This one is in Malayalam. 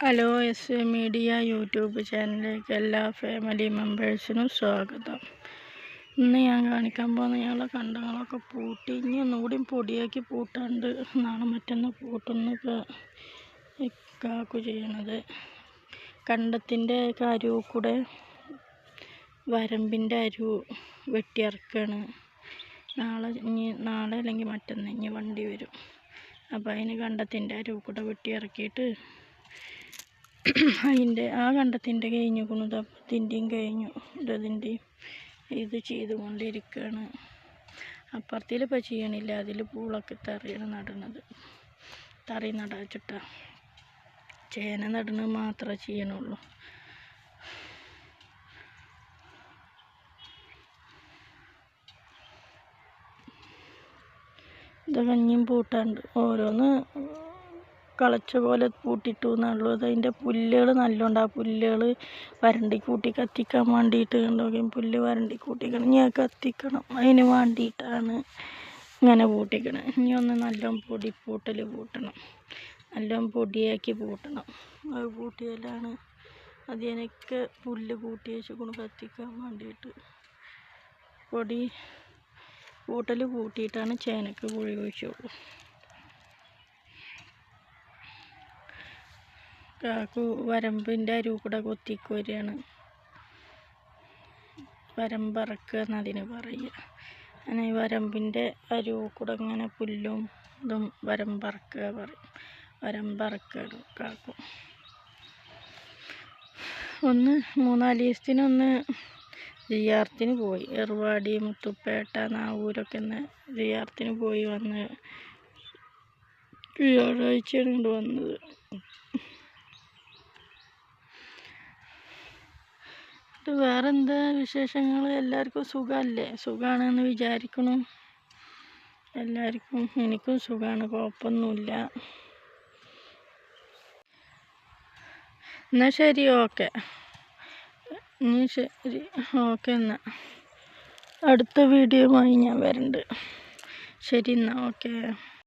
ഹലോ എസ് മീഡിയ യൂട്യൂബ് ചാനലിലേക്ക് എല്ലാ ഫാമിലി മെമ്പേഴ്സിനും സ്വാഗതം. ഇന്ന് ഞാൻ കാണിക്കാൻ പോകുന്ന ഞങ്ങളെ കണ്ടങ്ങളൊക്കെ പൂട്ടി, ഇനി ഒന്നുകൂടി പൊടിയാക്കി പൂട്ടാണ്ട് നാളെ മറ്റന്ന് പൂട്ടുന്നൊക്കെ കാക്കു ചെയ്യണത്. കണ്ടത്തിൻ്റെ അരുവ് കൂടെ വരമ്പിൻ്റെ അരുവ് വെട്ടിയിറക്കാണ്. നാളെ അല്ലെങ്കിൽ മറ്റന്ന് ഇനി വണ്ടി വരും. അപ്പോൾ അതിന് കണ്ടത്തിൻ്റെ അരുവ് കൂടെ വെട്ടിയിറക്കിയിട്ട് അതിൻ്റെ ആ കണ്ടത്തിൻ്റെ കഴിഞ്ഞു തിൻ്റെയും കഴിഞ്ഞു ഇതിൻ്റെയും ഇത് ചെയ്തുകൊണ്ടിരിക്കുകയാണ്. അപ്പുറത്തിലിപ്പോൾ ചെയ്യണില്ല, അതിൽ പൂളൊക്കെ തറിയാണ് നടണത്. തറി നടാച്ചിട്ട ചേന നടണത് മാത്രമേ ചെയ്യണുള്ളൂ. ഇത് കഞ്ഞിയും പൂട്ടാണ്ട് ഓരോന്ന് കളച്ച പോലെ പൂട്ടിട്ടു എന്നുള്ളൂ. അതിൻ്റെ പുല്ലുകൾ നല്ലോണ്ട്. ആ പുല്ലുകൾ വരണ്ടി കൂട്ടി കത്തിക്കാൻ വേണ്ടിയിട്ട് കണ്ടോക്കും. പുല്ല് വരണ്ടി കൂട്ടിക്കണം, ഞാൻ കത്തിക്കണം. അതിന് വേണ്ടിയിട്ടാണ് ഇങ്ങനെ പൂട്ടിക്കണം. ഇനി ഒന്ന് നല്ലോണം പൂട്ടൽ പൂട്ടണം, നല്ലോണം പൊടിയാക്കി പൂട്ടണം. അത് പൂട്ടിയാലാണ് അതിനൊക്കെ പുല്ല് കൂട്ടി വെച്ചുകൊണ്ട് കത്തിക്കാൻ വേണ്ടിയിട്ട്. പൂട്ടൽ പൂട്ടിയിട്ടാണ് ചേനക്ക് കുഴി ഒഴിച്ചുള്ളൂ. കാക്കു വരമ്പിൻ്റെ അരുവ് കൂടെ കൊത്തിക്കോരിയാണ്. വരമ്പറക്കുക എന്നതിന് പറയുക. അങ്ങനെ ഈ വരമ്പിൻ്റെ അരുവ് കൂടെ ഇങ്ങനെ പുല്ലും ഇതും വരമ്പറക്കുക പറയും. വരമ്പറക്കുകയാണ് കാക്കു. ഒന്ന് 3-4 ദിവസത്തിനൊന്ന് ജിയാർത്തിന് പോയി. എറുവാടി, മുത്തുപ്പേട്ട, നാവൂരൊക്കെ ഒന്ന് ജിയാർത്തിന് പോയി വന്ന് വ്യാഴാഴ്ചയാണ് ഇങ്ങോട്ട് വന്നത്. വേറെന്താ വിശേഷങ്ങൾ? എല്ലാവർക്കും സുഖമല്ലേ? സുഖമാണെന്ന് വിചാരിക്കണം. എല്ലാവർക്കും, എനിക്കും സുഖമാണ്, കുഴപ്പമൊന്നുമില്ല. എന്നാൽ ശരി, ഓക്കെ. ഇനി ശരി, ഓക്കെ. എന്നാൽ അടുത്ത വീഡിയോയുമായി ഞാൻ വരുന്നുണ്ട്. ശരി, എന്നാൽ ഓക്കെ.